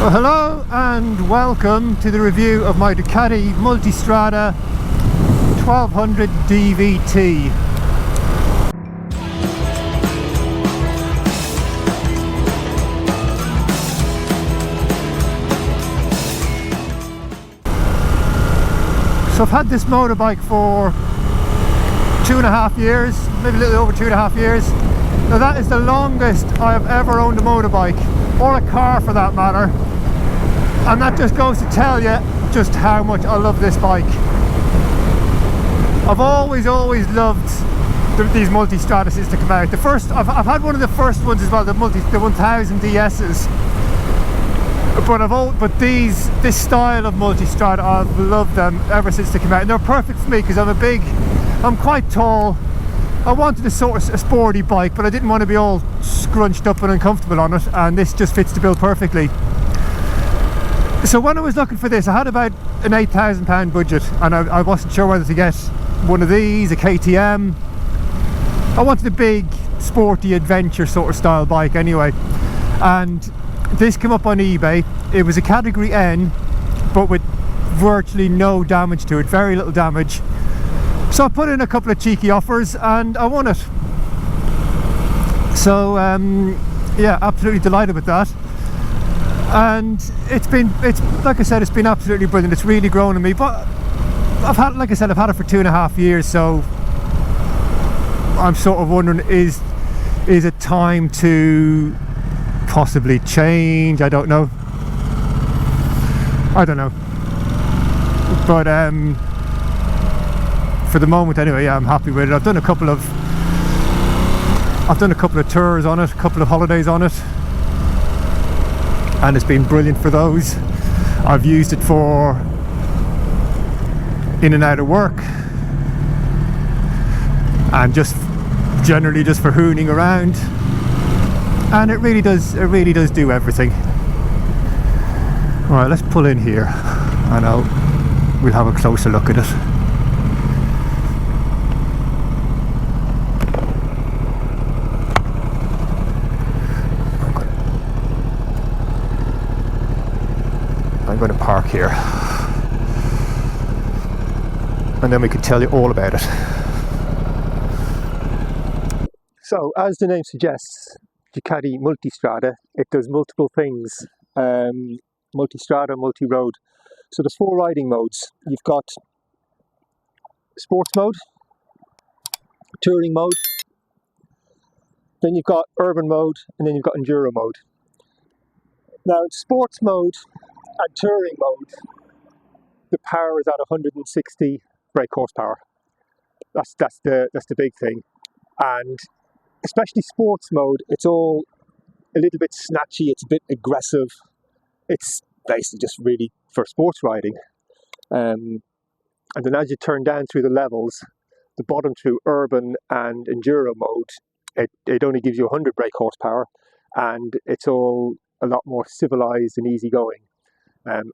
Well, hello and welcome to the review of my Ducati Multistrada 1200 DVT. So I've had this motorbike for 2.5 years, maybe a little over 2.5 years. Now that is the longest I have ever owned a motorbike, or a car for that matter. And that just goes to tell you just how much I love this bike. I've always loved these Multistrada since they come out. I've had one of the first ones as well, the 1000 DS's. But this style of Multistrada, I've loved them ever since they came out, and they're perfect for me because I'm quite tall. I wanted a sort of a sporty bike, but I didn't want to be all scrunched up and uncomfortable on it, and this just fits the bill perfectly. So when I was looking for this, I had about an £8,000 budget, and I wasn't sure whether to get one of these, a KTM. I wanted a big, sporty, adventure sort of style bike anyway. And this came up on eBay. It was a category N, but with virtually no damage to it, very little damage. So I put in a couple of cheeky offers and I won it. So yeah, absolutely delighted with that. And it's like I said, it's been absolutely brilliant. It's really grown on me. But I've had it for 2.5 years, so I'm sort of wondering, is it time to possibly change? I don't know. But for the moment anyway, yeah, I'm happy with it. I've done a couple of tours on it, a couple of holidays on it, and it's been brilliant for those. I've used it for in and out of work, and just generally just for hooning around, and it really does do everything. Right, let's pull in here and we'll have a closer look at it. I'm going to park here, and then we can tell you all about it. So, as the name suggests, Ducati Multistrada, it does multiple things. Multistrada, multi-road. So there's 4 riding modes. You've got sports mode, touring mode, then you've got urban mode, and then you've got enduro mode. Now in sports mode and touring mode, the power is at 160 brake horsepower. That's the big thing. And especially sports mode, it's all a little bit snatchy, it's a bit aggressive. It's basically just really for sports riding. And then as you turn down through the levels, the bottom through urban and enduro mode, it only gives you 100 brake horsepower, and it's all a lot more civilized and easygoing.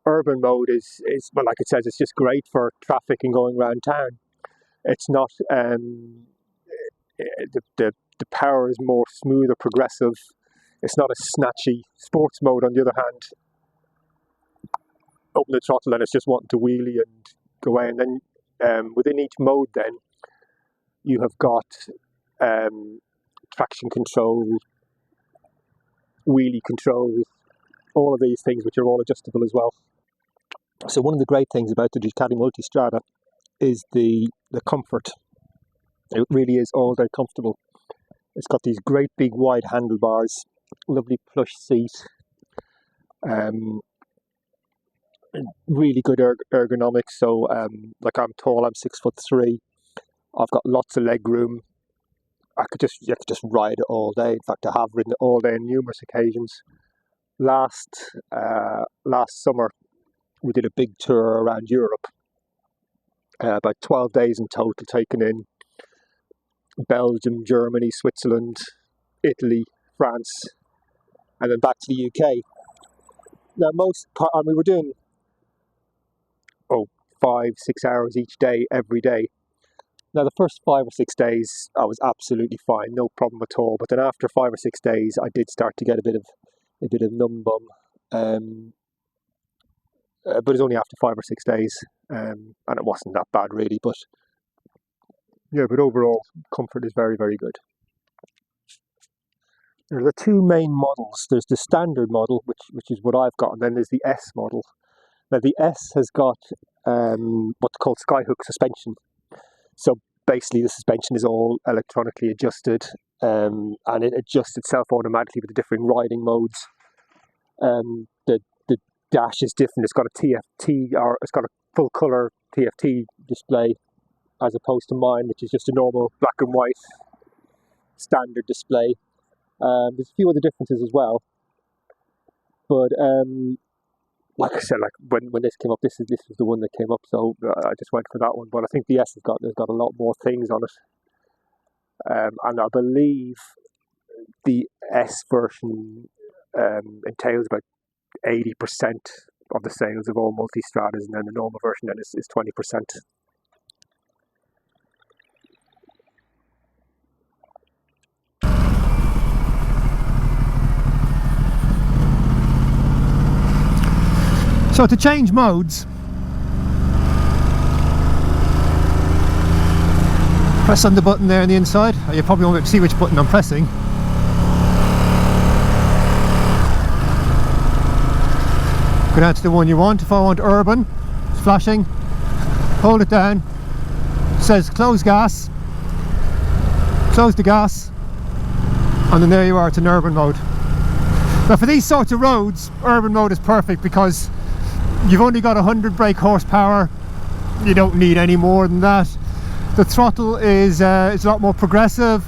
Urban mode is well, like it says, it's just great for traffic and going around town. It's not the power is more smooth or progressive. It's not as snatchy. Sports mode, on the other hand, open the throttle and it's just wanting to wheelie and go away. And then within each mode, then you have got traction control, wheelie control, all of these things, which are all adjustable as well. So one of the great things about the Ducati Multistrada is the comfort. It really is all very comfortable. It's got these great big wide handlebars, lovely plush seat, really good ergonomics. So like, I'm tall, I'm 6'3". I've got lots of leg room. You could just ride it all day. In fact, I have ridden it all day on numerous occasions. Last summer, we did a big tour around Europe, about 12 days in total, taken in Belgium, Germany, Switzerland, Italy, France, and then back to the UK. Now we were doing 5-6 hours each day, every day. Now the first 5 or 6 days I was absolutely fine, no problem at all. But then after 5 or 6 days, I did start to get a bit of numb bum, but it's only after 5 or 6 days, and it wasn't that bad really. But yeah, but overall comfort is very, very good. There are the two main models. There's the standard model, which is what I've got, and then there's the S model. Now the S has got what's called skyhook suspension. So basically the suspension is all electronically adjusted, and it adjusts itself automatically with the different riding modes. The dash is different. It's got a TFT, or it's got a full colour TFT display, as opposed to mine, which is just a normal black and white standard display. There's a few other differences as well, but like I said, like when this came up, this was the one that came up, so I just went for that one. But I think the S has got a lot more things on it, and I believe the S version entails about 80% of the sales of all Multistradas, and then the normal version then is 20%. So to change modes, press on the button there on the inside. You probably won't be able to see which button I'm pressing. Go down to the one you want. If I want urban, it's flashing. Hold it down. It says close gas. Close the gas. And then there you are, it's in urban mode. Now for these sorts of roads, urban mode is perfect because you've only got 100 brake horsepower. You don't need any more than that. The throttle is a lot more progressive.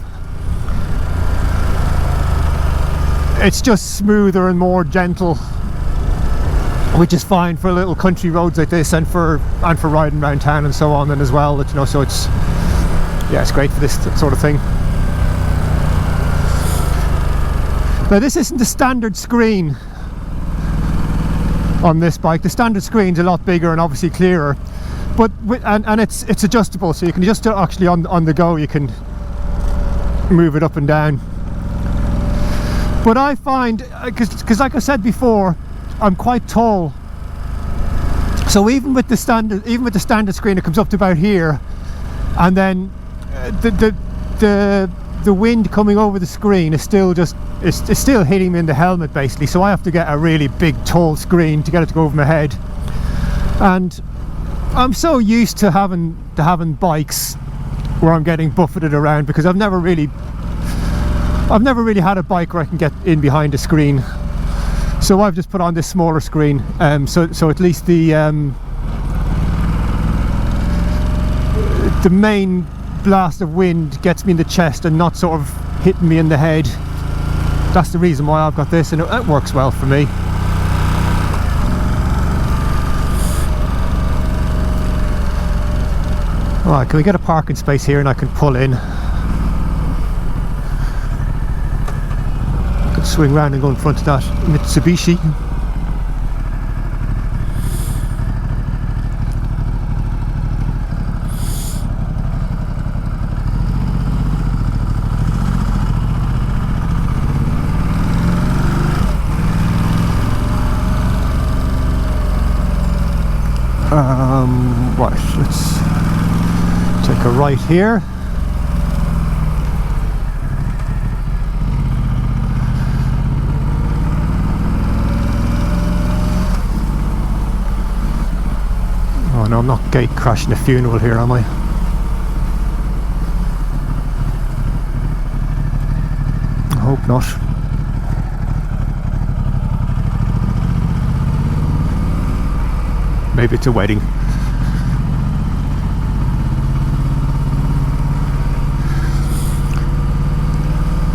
It's just smoother and more gentle, which is fine for little country roads like this, and for riding around town and so on, and as well, you know. So it's great for this sort of thing. Now this isn't the standard screen on this bike. The standard screen's a lot bigger and obviously clearer, but and it's adjustable, so you can adjust it actually on the go. You can move it up and down. But I find, because like I said before, I'm quite tall, so even with the standard screen, it comes up to about here, and then the wind coming over the screen is still it's still hitting me in the helmet basically. So I have to get a really big tall screen to get it to go over my head, and I'm so used to having bikes where I'm getting buffeted around, because I've never really had a bike where I can get in behind a screen. So I've just put on this smaller screen, so at least the main blast of wind gets me in the chest and not sort of hitting me in the head. That's the reason why I've got this, and it works well for me. Alright, can we get a parking space here and I can pull in? I can swing around and go in front of that Mitsubishi. Right, let's take a right here. Oh no, I'm not gate crashing a funeral here, am I? I hope not. Maybe it's a wedding.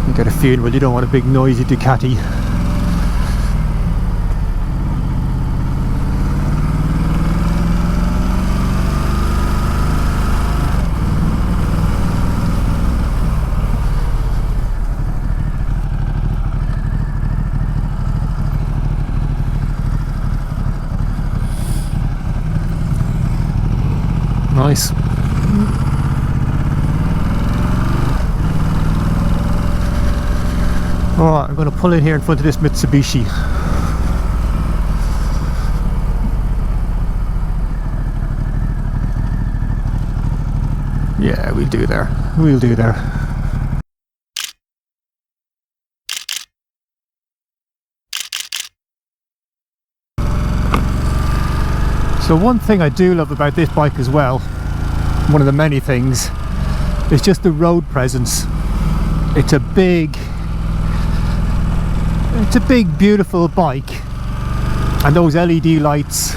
You get a funeral, you don't want a big noisy Ducati. Nice. Alright, I'm going to pull in here in front of this Mitsubishi. Yeah, we'll do there. We'll do there. So one thing I do love about this bike as well, one of the many things, is just the road presence. It's a big beautiful bike, and those LED lights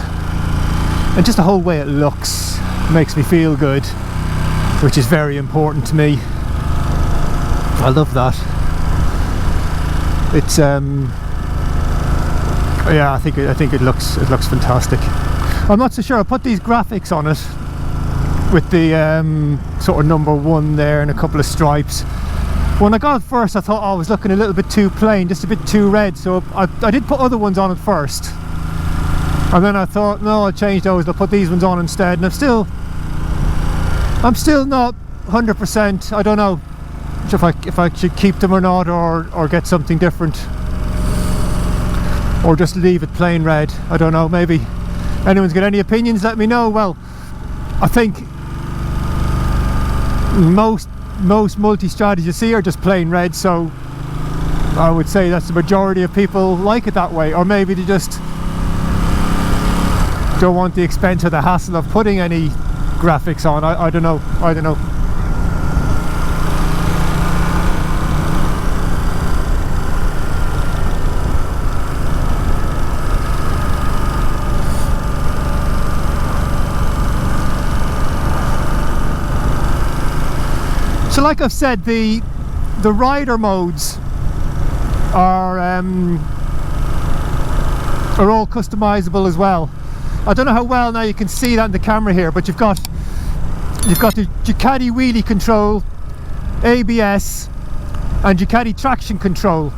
and just the whole way it looks makes me feel good, which is very important to me. I love that. It's yeah, I think it looks fantastic. I'm not so sure. I put these graphics on it with the sort of number 1 there and a couple of stripes. When I got it first, I thought I was looking a little bit too plain, just a bit too red, so I did put other ones on it first, and then I thought, no, I'll change those, I'll put these ones on instead. And I'm still not 100%. I don't know if I should keep them or not, or get something different, or just leave it plain red. I don't know. Maybe anyone's got any opinions, let me know. Well, I think most Multistradas you see are just plain red, so I would say that's the majority of people like it that way, or maybe they just don't want the expense or the hassle of putting any graphics on. I don't know. So like I've said, the rider modes are all customizable as well. I don't know how well now you can see that in the camera here, but you've got the Ducati wheelie control, ABS and Ducati traction control.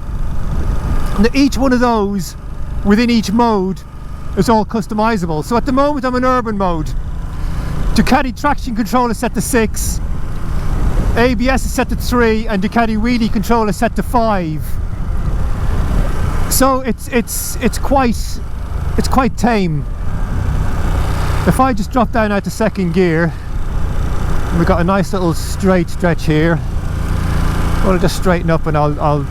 Now each one of those within each mode is all customizable. So at the moment I'm in urban mode. Ducati traction control is set to 6, ABS is set to 3, and Ducati wheelie control is set to 5. So it's quite tame. If I just drop down out to second gear, we've got a nice little straight stretch here. I'll just straighten up, and I'll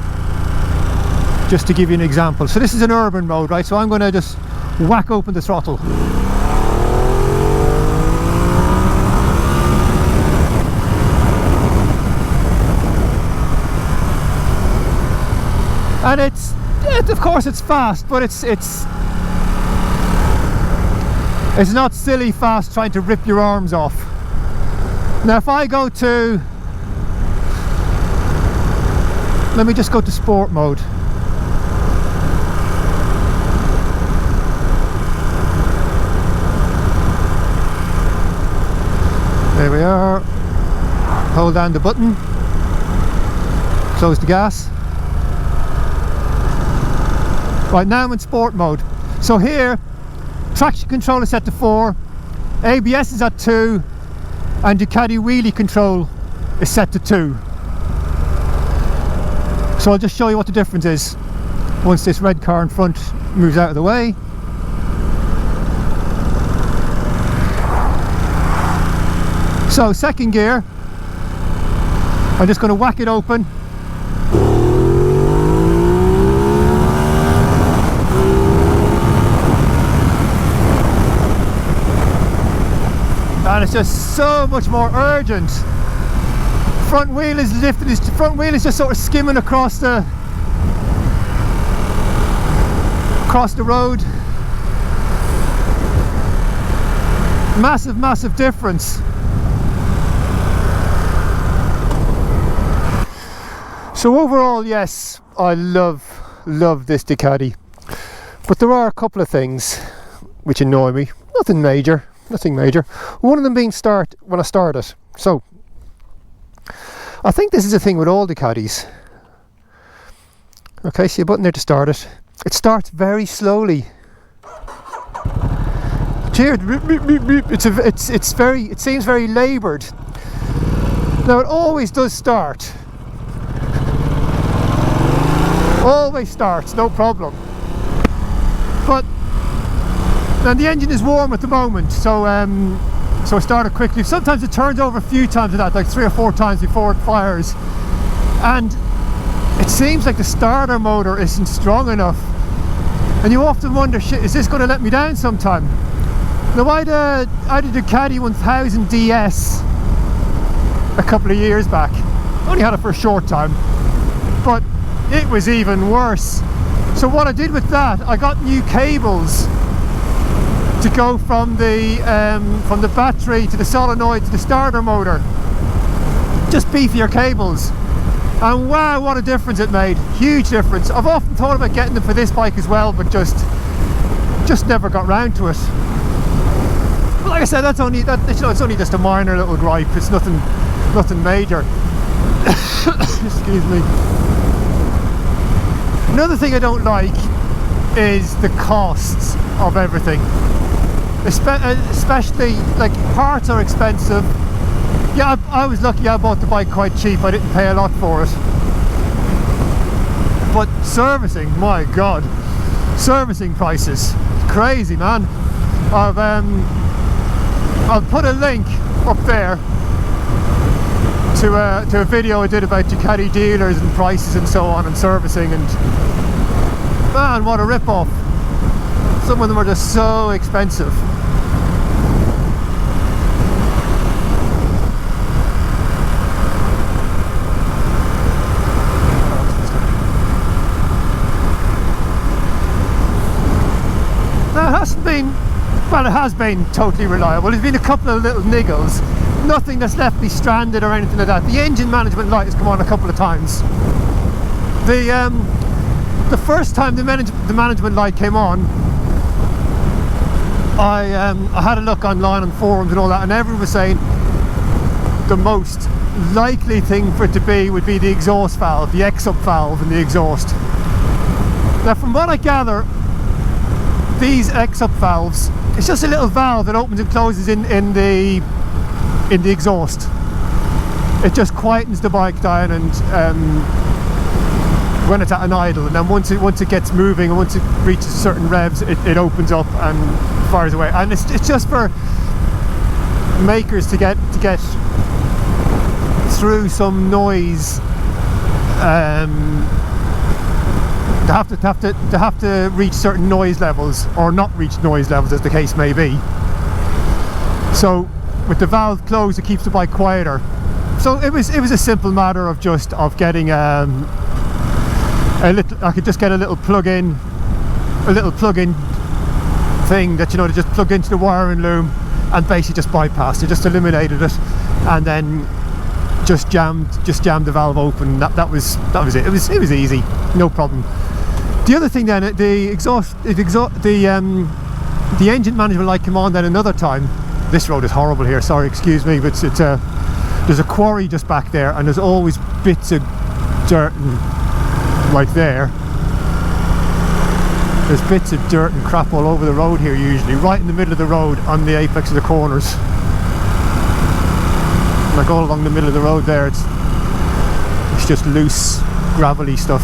just to give you an example. So this is an urban mode, right? So I'm going to just whack open the throttle. And of course it's fast, but it's not silly fast trying to rip your arms off. Now if I go to, let me just go to sport mode. There we are. Hold down the button, close the gas. Right, now I'm in sport mode. So here, traction control is set to 4, ABS is at 2, and Ducati wheelie control is set to 2. So I'll just show you what the difference is once this red car in front moves out of the way. So second gear, I'm just going to whack it open. And it's just so much more urgent. Front wheel is lifted, the front wheel is just sort of skimming across the road. Massive difference. So overall, yes, I love this Ducati, but there are a couple of things which annoy me. Nothing major. One of them being when I start it. So I think this is a thing with all Ducatis. Okay, see a button there to start it. It starts very slowly. Cheers. It seems very laboured. Now it always does start. Always starts, no problem. But and the engine is warm at the moment, so so I started quickly. Sometimes it turns over a few times of that, like 3 or 4 times before it fires, and it seems like the starter motor isn't strong enough, and you often wonder, shit, is this going to let me down sometime? Now I had a Ducati 1000 DS a couple of years back. Only had it for a short time, but it was even worse. So what I did with that, I got new cables to go from the battery to the solenoid to the starter motor. Just beefier cables. And wow, what a difference it made. Huge difference. I've often thought about getting them for this bike as well, but just never got round to it. But like I said, that's only it's only just a minor little gripe. It's nothing major. Excuse me. Another thing I don't like is the costs of everything. Especially, like, parts are expensive. Yeah, I was lucky I bought the bike quite cheap. I didn't pay a lot for it. But servicing, my god, servicing prices, crazy, man. I'll put a link up there to a video I did about Ducati dealers and prices and so on, and servicing, and man, what a rip-off. Some of them are just so expensive. Now, it hasn't been, well, it has been totally reliable. There's been a couple of little niggles. Nothing that's left me stranded or anything like that. The engine management light has come on a couple of times. The first time the management light came on, I had a look online on forums and all that, and everyone was saying the most likely thing for it to be would be the exhaust valve, the X-up valve in the exhaust. Now, from what I gather, these X-up valves, it's just a little valve that opens and closes in the exhaust. It just quietens the bike down, and when it's at an idle, and then once it gets moving and once it reaches certain revs, it opens up and fires away. And it's just for makers to get through some noise. They have to reach certain noise levels, or not reach noise levels, as the case may be. So with the valve closed, it keeps the bike quieter. So it was a simple matter of getting I could just get a little plug-in thing that, to just plug into the wiring loom, and basically just bypassed it, just eliminated it, and then just jammed the valve open. That was it. It was easy, no problem. The other thing then, the engine management light came on then another time. This road is horrible here, sorry, excuse me, but there's a quarry just back there, and there's always bits of dirt and, like there. There's bits of dirt and crap all over the road here, usually, right in the middle of the road on the apex of the corners. Like all along the middle of the road there, it's just loose, gravelly stuff.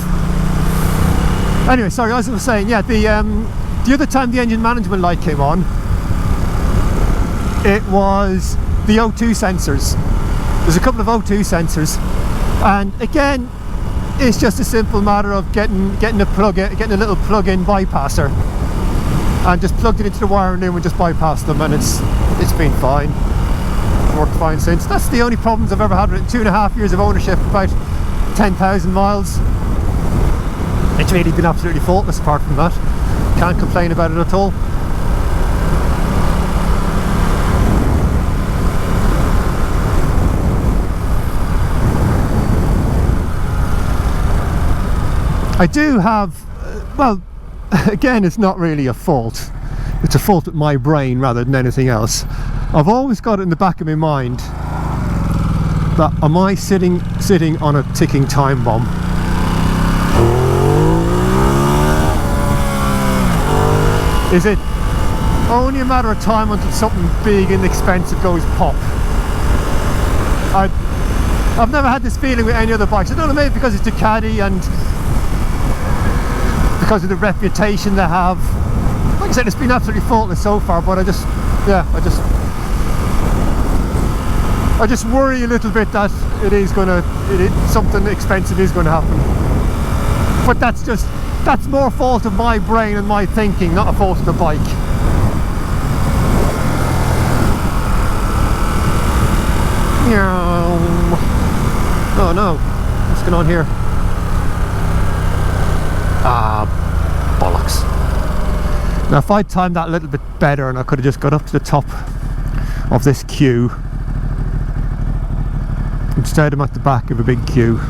Anyway, sorry, as I was saying, yeah, the other time the engine management light came on, it was the O2 sensors. There's a couple of O2 sensors, and again, it's just a simple matter of getting a little plug-in bypasser, and just plugged it into the wiring loom and just bypassed them, and it's been fine. Worked fine since. That's the only problems I've ever had with it. 2.5 years of ownership, about 10,000 miles. It's really been absolutely faultless apart from that. Can't complain about it at all. I do have, well, again, it's not really a fault. It's a fault at my brain rather than anything else. I've always got it in the back of my mind that am I sitting on a ticking time bomb? Is it only a matter of time until something big and expensive goes pop? I've never had this feeling with any other bikes. I don't know, maybe because it's Ducati and because of the reputation they have. Like I said, it's been absolutely faultless so far, but I just I just worry a little bit that something expensive is going to happen. But that's more fault of my brain and my thinking, not a fault of the bike. Oh no, what's going on here? Ah, bollocks. Now if I'd timed that a little bit better and I could have just got up to the top of this queue, instead I'm at the back of a big queue.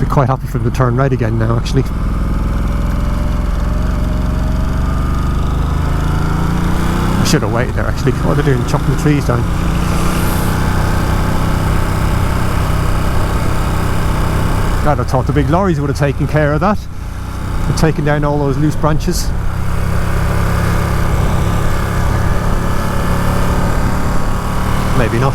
Be quite happy for them to turn right again now, actually. I should have waited there, actually. What are they doing? Chopping the trees down. I'd have thought the big lorries would have taken care of that and taken down all those loose branches. Maybe not.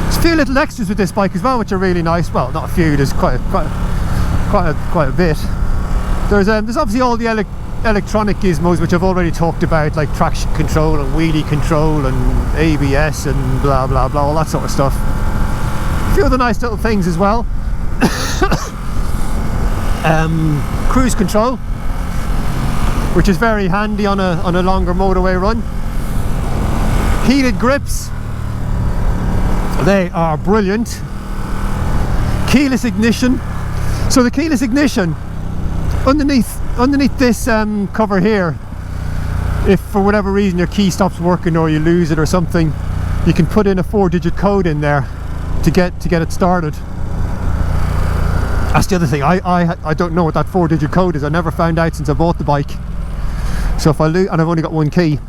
There's a few little extras with this bike as well, which are really nice. Well, not a few. There's quite a bit. There's obviously all the electronic gizmos which I've already talked about, like traction control and wheelie control and ABS and blah blah blah, all that sort of stuff. A few other nice little things as well. Cruise control, which is very handy on a longer motorway run. Heated grips, they are brilliant. Keyless ignition. So the keyless ignition underneath this cover here, if for whatever reason your key stops working or you lose it or something, you can put in a 4-digit code in there to get it started. That's the other thing. I don't know what that 4-digit code is. I never found out since I bought the bike. So if I lose, and I've only got one key,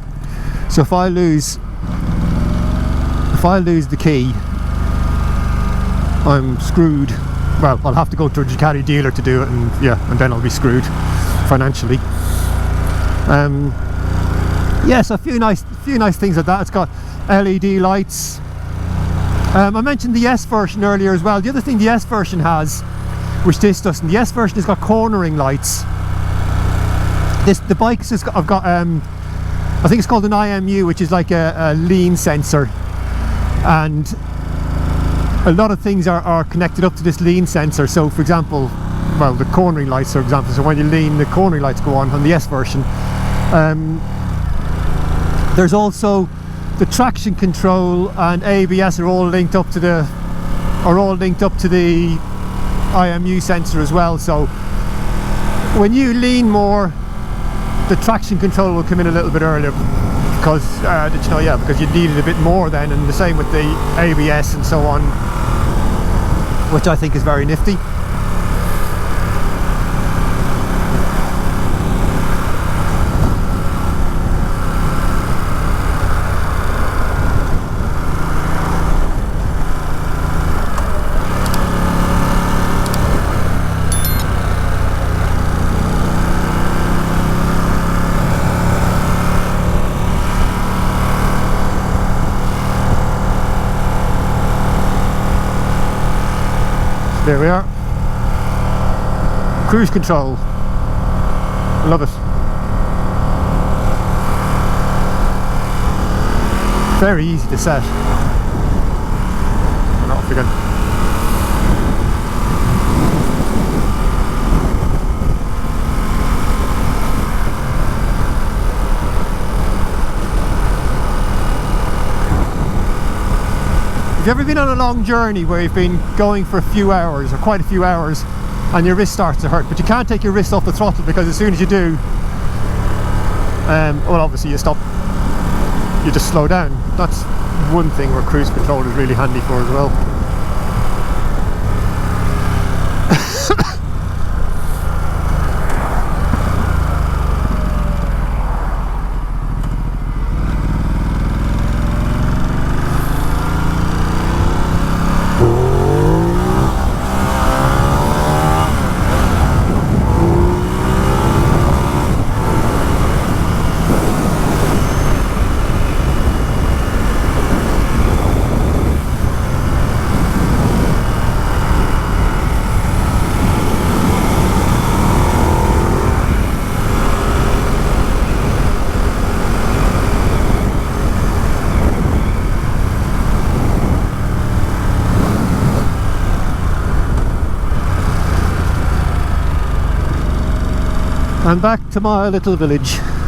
so if I lose the key, I'm screwed. Well, I'll have to go to a Ducati dealer to do it, and then I'll be screwed financially. So a few nice things like that. It's got LED lights. I mentioned the S version earlier as well. The other thing the S version has, which this doesn't, the S version has got cornering lights. The bike has got, I think it's called an IMU, which is like a lean sensor, and a lot of things are connected up to this lean sensor. So for example, well, the cornering lights, for example, so when you lean, the cornering lights go on the S version. There's also the traction control and ABS are all linked up to the IMU sensor as well. So when you lean more, the traction control will come in a little bit earlier, because because you need it a bit more then, and the same with the ABS and so on, which I think is very nifty. There we are. Cruise control. Love it. Very easy to set. And off again. Have you ever been on a long journey where you've been going for a few hours, or quite a few hours, and your wrist starts to hurt, but you can't take your wrist off the throttle, because as soon as you do, well, obviously you stop, you just slow down. That's one thing where cruise control is really handy for as well. And back to my little village.